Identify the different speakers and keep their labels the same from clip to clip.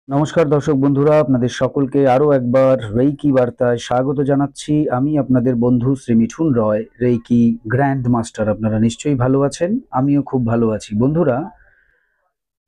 Speaker 1: নমস্কার দর্শক বন্ধুরা, আপনাদের সকলকে আরো একবার রেইকি বার্তায় স্বাগত জানাচ্ছি। আমি আপনাদের বন্ধু শ্রী মিঠুন রয়, রেইকি গ্র্যান্ড মাস্টার। আপনারা নিশ্চয়ই ভালো আছেন, আমিও খুব ভালো আছি। বন্ধুরা,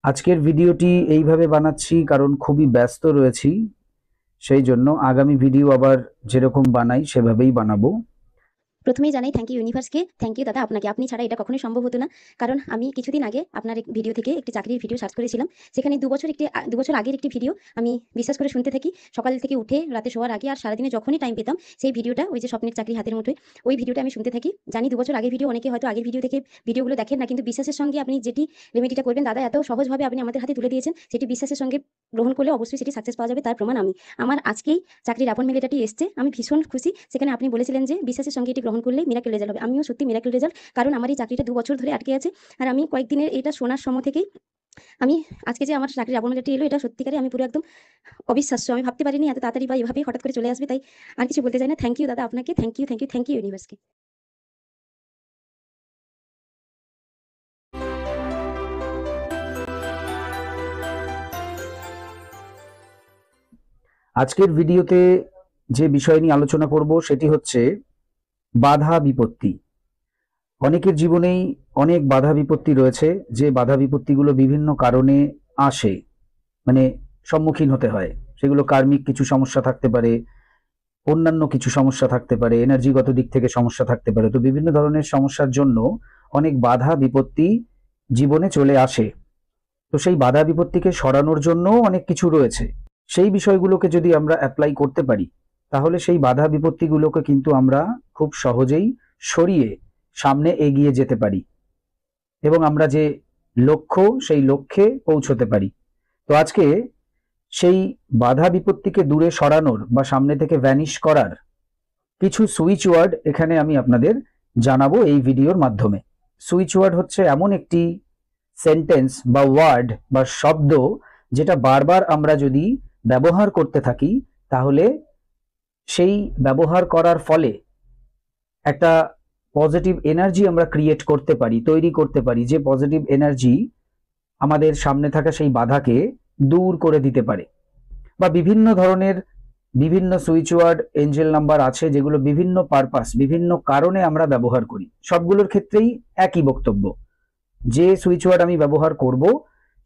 Speaker 1: আজকের ভিডিওটি এইভাবে বানাচ্ছি কারণ খুবই ব্যস্ত রয়েছি, সেই জন্য আগামী ভিডিও আবার যেরকম বানাই সেভাবেই বানাবো।
Speaker 2: প্রথমেই জানাই থ্যাংক ইউ ইউনিভার্সকে, থ্যাংক ইউ দাদা আপনাকে। আপনি ছাড়া এটা কখনোই সম্ভব হতো না। কারণ আমি কিছুদিন আগে আপনার এক ভিডিও থেকে একটি চাকরির ভিডিও সার্চ করেছিলাম। সেখানে 2 বছর আগের একটি ভিডিও আমি বিশ্বাস করে শুনতে থাকি। সকাল থেকে উঠে রাতে শোয়ার আগে আর সারাদিনে যখনই টাইম পেতাম সেই ভিডিওটা, ওই যে স্বপ্নের চাকরি হাতের মুঠোয়, ওই ভিডিওটা আমি শুনতে থাকি। জানি 2 বছর আগের ভিডিও, অনেকে হয়তো আগের ভিডিও থেকে ভিডিওগুলো দেখেন না, কিন্তু বিশ্বাসের সঙ্গে আপনি যেটি রেমেডিটা করবেন দাদা, এত সহজভাবে আপনি আমাদের হাতে তুলে দিয়েছেন, সেটি বিশ্বাসের সঙ্গে গ্রহণ করলে অবশ্যই সেটি সাকসেস পাওয়া যাবে। তার প্রমাণ আমার আজকেই চাকরির অ্যাপয়েন্টমেন্ট লেটারটি এসছে। আমি ভীষণ খুশি। সেখানে আপনি বলেছিলেন যে বিশ্বাসের সঙ্গে এটি গ্রহণ করলে মিরাকেল রেজাল্ট হবে। আমিও সত্যি মিরাকেল রেজাল্ট, কারণ আমার এই চাকরিটা 2 বছর ধরে আটকে আছে। আর আমি কয়েকদিনের এটা শোনার সময় থেকেই আমি আজকে যে আমার চাকরির অ্যাপয়েন্টমেন্ট লেটারটি এলো, এটা সত্যিকারে আমি পুরো একদম অবিশ্বাস্য। আমি ভাবতে পারিনি এত তাড়াতাড়ি বা এভাবেই হঠাৎ করে চলে আসবে। তাই আর কিছু বলতে চাই না। থ্যাংক ইউ দাদা আপনাকে। Thank you, thank you, thank you ইউনিভার্সকে।
Speaker 1: আজকের ভিডিওতে যে বিষয় নিয়ে আলোচনা করব সেটি হচ্ছে বাধা বিপত্তি। অনেকের জীবনেই অনেক বাধা বিপত্তি রয়েছে, যে বাধা বিপত্তিগুলো বিভিন্ন কারণে আসে, মানে সম্মুখীন হতে হয়। সেগুলো কার্মিক কিছু সমস্যা থাকতে পারে, অন্যান্য কিছু সমস্যা থাকতে পারে, এনার্জিগত দিক থেকে সমস্যা থাকতে পারে। তো বিভিন্ন ধরনের সমস্যার জন্য অনেক বাধা বিপত্তি জীবনে চলে আসে। তো সেই বাধা বিপত্তিকে সরানোর জন্য অনেক কিছু রয়েছে। সেই বিষয়গুলোকে যদি আমরা অ্যাপ্লাই করতে পারি, তাহলে সেই বাধা বিপত্তিগুলোকে কিন্তু আমরা খুব সহজেই সরিয়ে সামনে এগিয়ে যেতে পারি এবং আমরা যে লক্ষ্য, সেই লক্ষ্যে পৌঁছতে পারি। তো আজকে সেই বাধা বিপত্তিকে দূরে সরানোর বা সামনে থেকে ভ্যানিশ করার কিছু সুইচ ওয়ার্ড এখানে আমি আপনাদের জানাবো এই ভিডিওর মাধ্যমে। সুইচ ওয়ার্ড হচ্ছে এমন একটি সেন্টেন্স বা ওয়ার্ড বা শব্দ, যেটা বারবার আমরা যদি ব্যবহার করতে থাকি, তাহলে সেই ব্যবহার করার ফলে একটা পজিটিভ এনার্জি আমরা ক্রিয়েট করতে পারি, তৈরি করতে পারি, যে পজিটিভ এনার্জি আমাদের সামনে থাকা সেই বাধাকে দূর করে দিতে পারে। বা বিভিন্ন ধরনের বিভিন্ন সুইচ ওয়ার্ড, এঞ্জেল নাম্বার আছে, যেগুলো বিভিন্ন পারপাস, বিভিন্ন কারণে আমরা ব্যবহার করি। সবগুলোর ক্ষেত্রেই একই বক্তব্য, যে সুইচ ওয়ার্ড আমি ব্যবহার করব,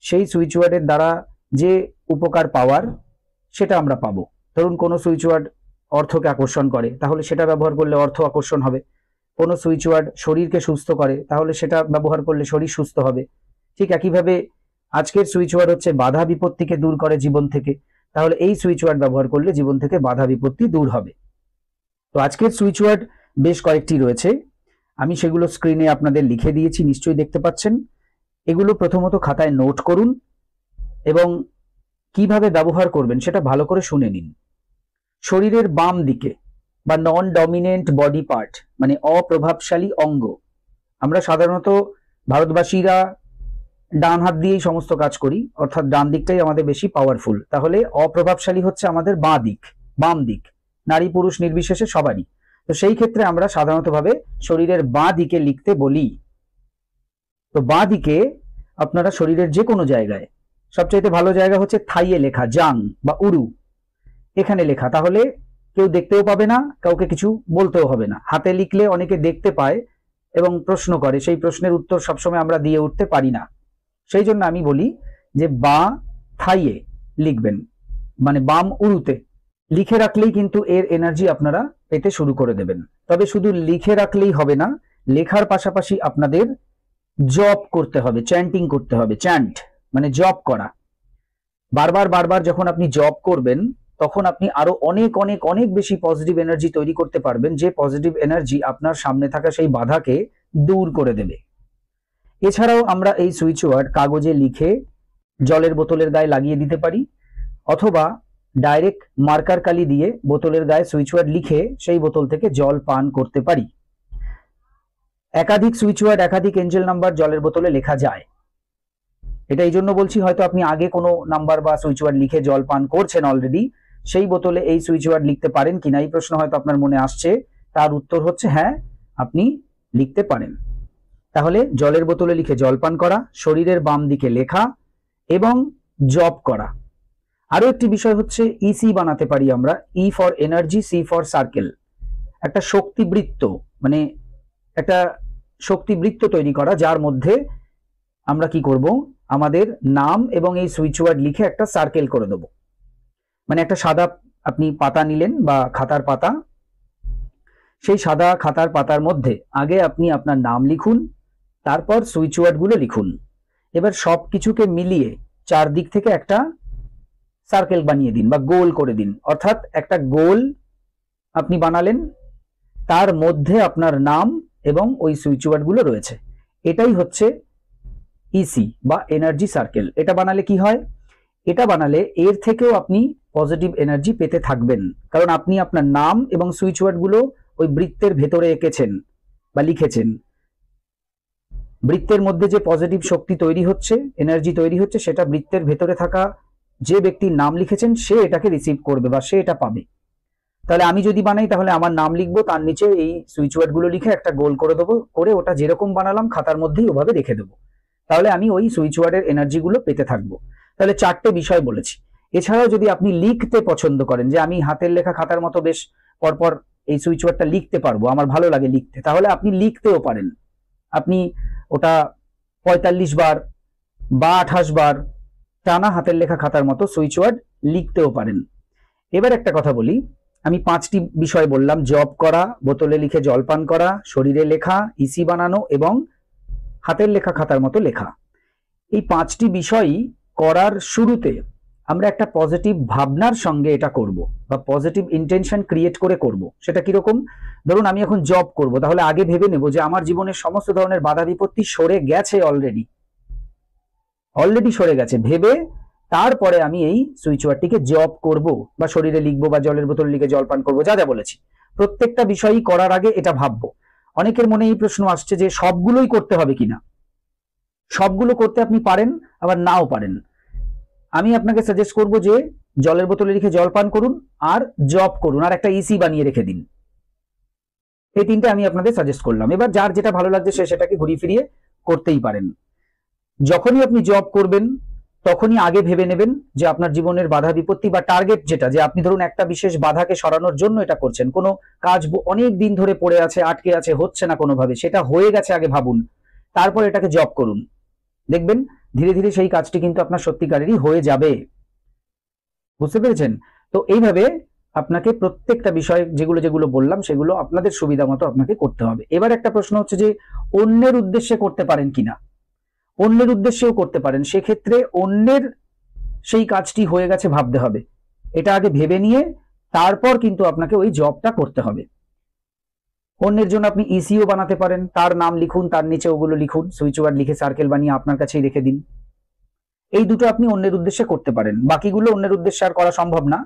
Speaker 1: সেই সুইচ ওয়ার্ডের দ্বারা যে উপকার পাওয়ার সেটা আমরা পাবো। ধরুন কোনো সুইচ ওয়ার্ড অর্থকে আকর্ষণ করে, তাহলে সেটা ব্যবহার করলে অর্থ আকর্ষণ হবে। কোনো সুইচ ওয়ার্ড শরীরকে সুস্থ করে, তাহলে সেটা ব্যবহার করলে শরীর সুস্থ হবে। ঠিক একইভাবে আজকের সুইচ ওয়ার্ড হচ্ছে বাধা বিপত্তিকে দূর করে জীবন থেকে, তাহলে এই সুইচ ওয়ার্ড ব্যবহার করলে জীবন থেকে বাধা বিপত্তি দূর হবে। তো আজকের সুইচ ওয়ার্ড বেশ কয়েকটি রয়েছে, আমি সেগুলো স্ক্রিনে আপনাদের লিখে দিয়েছি, নিশ্চয়ই দেখতে পাচ্ছেন। এগুলো প্রথমত খাতায় নোট করুন এবং কিভাবে ব্যবহার করবেন সেটা ভালো করে শুনে নিন। শরীরের বাম দিকে বা নন ডমিনেন্ট বডি পার্ট, মানে অপ্রভাবশালী অঙ্গ। আমরা সাধারণত ভারতবাসীরা ডান হাত দিয়েই সমস্ত কাজ করি, অর্থাৎ ডান দিকটাই আমাদের বেশি পাওয়ারফুল। তাহলে অপ্রভাবশালী হচ্ছে আমাদের বাঁ দিক, বাম দিক, নারী পুরুষ নির্বিশেষে সবারই। তো সেই ক্ষেত্রে আমরা সাধারণতভাবে শরীরের বাঁ দিকে লিখতে বলি। তো বাঁ দিকে আপনারা শরীরের যে কোনো জায়গায়, সবচাইতে ভালো জায়গা হচ্ছে থাইয়ে লেখা, জাং বা উরু, এখানে লেখা। তাহলে কেউ দেখতেও পাবে না, কাউকে কিছু বলতেও হবে না। হাতে লিখলে অনেকে দেখতে পায় এবং প্রশ্ন করে, সেই প্রশ্নের উত্তর সবসময় আমরা দিয়ে উঠতে পারি না। সেই জন্য আমি বলি যে বাঁ থাইয়ে লিখবেন, মানে বাম উরুতে লিখে রাখলেই কিন্তু এর এনার্জি আপনারা পেতে শুরু করে দেবেন। তবে শুধু লিখে রাখলেই হবে না, লেখার পাশাপাশি আপনাদের জপ করতে হবে, চ্যান্টিং করতে হবে। চ্যান্ট মানে জপ করা। বারবার বারবার যখন আপনি জপ করবেন, তখন আপনি আরো অনেক অনেক অনেক বেশি পজিটিভ এনার্জি তৈরি করতে পারবেন, যে পজিটিভ এনার্জি আপনার সামনে থাকা সেই বাধাকে দূর করে দেবে। এছাড়াও আমরা এই সুইচ ওয়ার্ড কাগজে লিখে জলের বোতলের গায়ে লাগিয়ে দিতে পারি, অথবা ডাইরেক্ট মার্কার কালি দিয়ে বোতলের গায়ে সুইচ ওয়ার্ড লিখে সেই বোতল থেকে জল পান করতে পারি। একাধিক সুইচ ওয়ার্ড, একাধিক এঞ্জেল নাম্বার জলের বোতলে লেখা যায়। এটা এই জন্য বলছি, হয়তো আপনি আগে কোনো নাম্বার বা সুইচ ওয়ার্ড লিখে জল পান করছেন অলরেডি, সেই বোতলে এই সুইচ ওয়ার্ড লিখতে পারেন কিনা এই প্রশ্ন হয়তো আপনার মনে আসছে। তার উত্তর হচ্ছে হ্যাঁ, আপনি লিখতে পারেন। তাহলে জলের বোতলে লিখে জল পান করা, শরীরের বাম দিকে লেখা এবং জপ করা। আরো একটি বিষয় হচ্ছে ইসি বানাতে পারি আমরা, E for energy, C for circle. একটা শক্তিবৃত্ত, মানে একটা শক্তিবৃত্ত তৈরি করা, যার মধ্যে আমরা কি করব, আমাদের নাম এবং এই সুইচ ওয়ার্ড লিখে একটা সার্কেল করে দেবো। মানে একটা সাদা আপনি পাতা নিলেন বা খাতার পাতা, সেই সাদা খাতার পাতার মধ্যে আগে আপনি আপনার নাম লিখুন, তারপর সুইচ ওয়ার্ড গুলো লিখুন। এবার সব কিছুকে মিলিয়ে চারদিক থেকে একটা সার্কেল বানিয়ে দিন বা গোল করে দিন, অর্থাৎ একটা গোল আপনি বানালেন, তার মধ্যে আপনার নাম এবং ওই সুইচ ওয়ার্ড গুলো রয়েছে। এটাই হচ্ছে ইসি বা এনার্জি সার্কেল। এটা বানালে কি হয়, এটা বানালে এর থেকেও আপনি পজিটিভ এনার্জি পেতে থাকবেন, কারণ আপনি আপনার নাম এবং সুইচ ওয়ার্ড গুলো ওই বৃত্তের ভেতরে এঁকেছেন বা লিখেছেন। বৃত্তের মধ্যে যে পজিটিভ শক্তি তৈরি হচ্ছে, এনার্জি তৈরি হচ্ছে, সেটা বৃত্তের ভেতরে থাকা যে ব্যক্তির নাম লিখেছেন সে এটাকে রিসিভ করবে বা সে এটা পাবে। তাহলে আমি যদি বানাই, তাহলে আমার নাম লিখবো, তার নিচে এই সুইচ ওয়ার্ড গুলো লিখে একটা গোল করে দেবো, করে ওটা যেরকম বানালাম খাতার মধ্যেই ওভাবে রেখে দেবো। তাহলে আমি ওই সুইচ ওয়ার্ডের এনার্জি গুলো পেতে থাকবো। তাহলে চারটে বিষয় বলেছি। এছাড়াও যদি আপনি লিখতে পছন্দ করেন, যে আমি হাতের লেখা খাতার মতো বেশ পরপর এই সুইচ ওয়ার্ডটা লিখতে পারবো, আমার ভালো লাগে লিখতে, তাহলে আপনি লিখতেও পারেন। আপনি ওটা 45 বার বা 28 বার টানা হাতের লেখা খাতার মতো সুইচ ওয়ার্ড লিখতেও পারেন। এবার একটা কথা বলি, আমি 5টি বিষয় বললাম: জব করা, বোতলে লিখে জলপান করা, শরীরে লেখা, ইসি বানানো এবং হাতের লেখা খাতার মতো লেখা। এই 5টি বিষয়ই করার শুরুতে আমরা একটা পজিটিভ ভাবনার সঙ্গে এটা করব বা পজিটিভ ইন্টেনশন ক্রিয়েট করে করব। সেটা কিরকম? ধরুন আমি এখন জব করব, তাহলে আগে ভেবে নেব যে আমার জীবনের সমস্ত ধরনের বাধা বিপত্তি সরে গেছে, অলরেডি সরে গেছে, ভেবে তারপরে আমি এই সুইচ ওয়ার্ডটিকে জব করব বা শরীরে লিখবো বা জলের বোতল লিখে জলপান করবো, যা যা বলেছি প্রত্যেকটা বিষয়ই করার আগে এটা ভাববো। অনেকের মনে এই প্রশ্ন আসছে যে সবগুলোই করতে হবে কিনা। সবগুলো করতে আপনি পারেন, আবার নাও পারেন। আমি আপনাকে সাজেস্ট করব যে জলের বোতলে লিখে জলপান করুন, আর জব করুন, আর একটা ইসি বানিয়ে রেখে দিন। এই তিনটে আমি আপনাদের সাজেস্ট করলাম। এবার যার যেটা ভালো লাগছে সে সেটাকে ঘুরিয়ে ফিরিয়ে করতেই পারেন। যখনই আপনি জব করবেন তখনই আগে ভেবে নেবেন যে আপনার জীবনের বাধা বিপত্তি বা টার্গেট যেটা, যে আপনি ধরুন একটা বিশেষ বাধাকে সরানোর জন্য এটা করছেন, কোনো কাজ অনেক দিন ধরে পড়ে আছে, আটকে আছে, হচ্ছে না কোনোভাবে, সেটা হয়ে গেছে আগে ভাবুন, তারপর এটাকে জব করুন। দেখবেন ধীরে ধীরে সেই কাজটি কিন্তু আপনার সত্যিকারেরই হয়ে যাবে। বুঝতে পেরেছেন? তো এইভাবে আপনাকে প্রত্যেকটা বিষয় যেগুলো যেগুলো বললাম সেগুলো আপনাদের সুবিধা মতো আপনাকে করতে হবে। এবার একটা প্রশ্ন হচ্ছে যে অন্যের উদ্দেশ্যে করতে পারেন কিনা। অন্যের উদ্দেশ্যেও করতে পারেন, সেক্ষেত্রে অন্যের সেই কাজটি হয়ে গেছে ভাবতে হবে। এটা আগে ভেবে নিয়ে তারপর কিন্তু আপনাকে ওই জবটা করতে হবে। অন্যের জন্য আপনি ইসিও বানাতে পারেন, তার নাম লিখুন, তার নিচে ওগুলো লিখুন, সুইচ ওয়ার্ড লিখে সার্কেল বানিয়ে আপনার কাছেই রেখে দিন। এই দুটো আপনি অন্যের উদ্দেশ্যে করতে পারেন, বাকিগুলো অন্যের উদ্দেশ্যে আর করা সম্ভব না।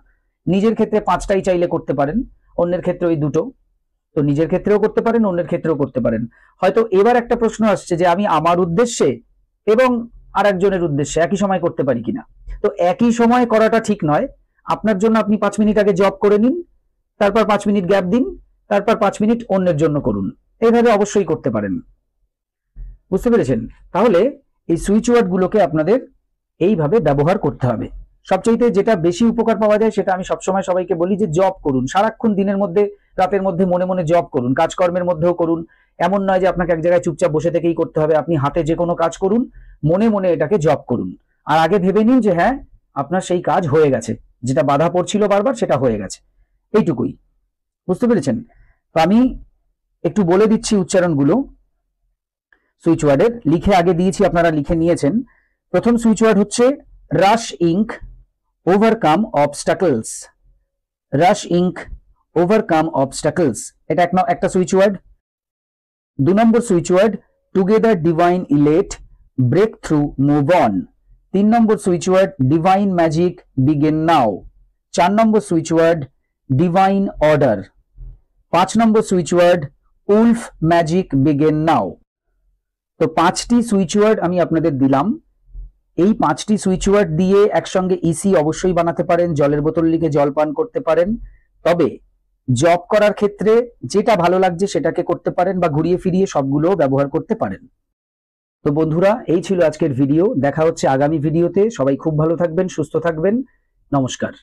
Speaker 1: নিজের ক্ষেত্রে 5টাই চাইলে করতে পারেন, অন্যের ক্ষেত্রে ওই দুটো। তো নিজের ক্ষেত্রেও করতে পারেন, অন্যের ক্ষেত্রেও করতে পারেন। হয়তো এবার একটা প্রশ্ন আসছে যে আমি আমার উদ্দেশ্যে এবং আর একজনের উদ্দেশ্যে একই সময় করতে পারি কিনা। তো একই সময় করাটা ঠিক নয়। আপনার জন্য আপনি 5 মিনিট আগে জব করে নিন, তারপর 5 মিনিট গ্যাপ দিন, তারপর 5 মিনিট অন্যের জন্য করুন। এইভাবে অবশ্যই করতে পারেন। বুঝতে পেরেছেন? তাহলে এই সুইচ ওয়ার্ড গুলোকে আপনাদের এইভাবে ব্যবহার করতে হবে। সবচাইতে যেটা বেশি উপকার পাওয়া যায় সেটা আমি সবসময় সবাইকে বলি যে জব করুন, সারাক্ষণ দিনের মধ্যে রাতের মধ্যে মনে মনে জব করুন, কাজকর্মের মধ্যেও করুন। এমন নয় যে আপনাকে এক জায়গায় চুপচাপ বসে থেকেই করতে হবে, আপনি হাতে যে কোনো কাজ করুন, মনে মনে এটাকে জব করুন। আর আগে ভেবে নিন যে হ্যাঁ আপনার সেই কাজ হয়ে গেছে, যেটা বাধা পড়ছিল বারবার সেটা হয়ে গেছে। এইটুকুই। বুঝতে পেরেছেন? তো আমি একটু বলে দিচ্ছি উচ্চারণগুলো সুইচ ওয়ার্ডের, লিখে আগে দিয়েছি, আপনারা লিখে নিয়েছেন। প্রথম সুইচ ওয়ার্ড হচ্ছে rushing, overcome obstacles. Rushing, overcome obstacles, এটা একটা switch word. 2 number switch word together divine elate, break through, move on. 3 number switch word divine magic, begin now. 4 number switch word divine order. 5 number switch word wolf magic, begin now. তো 5টি switch word আমি আপনাদের দিলাম। এই 5টি switch word দিয়ে একসঙ্গে EC অবশ্যই বানাতে পারেন, জলের বোতল লিখে জল পান করতে পারেন। তবে জব করার ক্ষেত্রে যেটা ভালো লাগছে সেটাকে করতে পারেন বা ঘুরিয়ে ফিরিয়ে সবগুলো ব্যবহার করতে পারেন। তো বন্ধুরা, এই ছিল আজকের ভিডিও। দেখা হচ্ছে আগামী ভিডিওতে। সবাই খুব ভালো থাকবেন, সুস্থ থাকবেন। নমস্কার।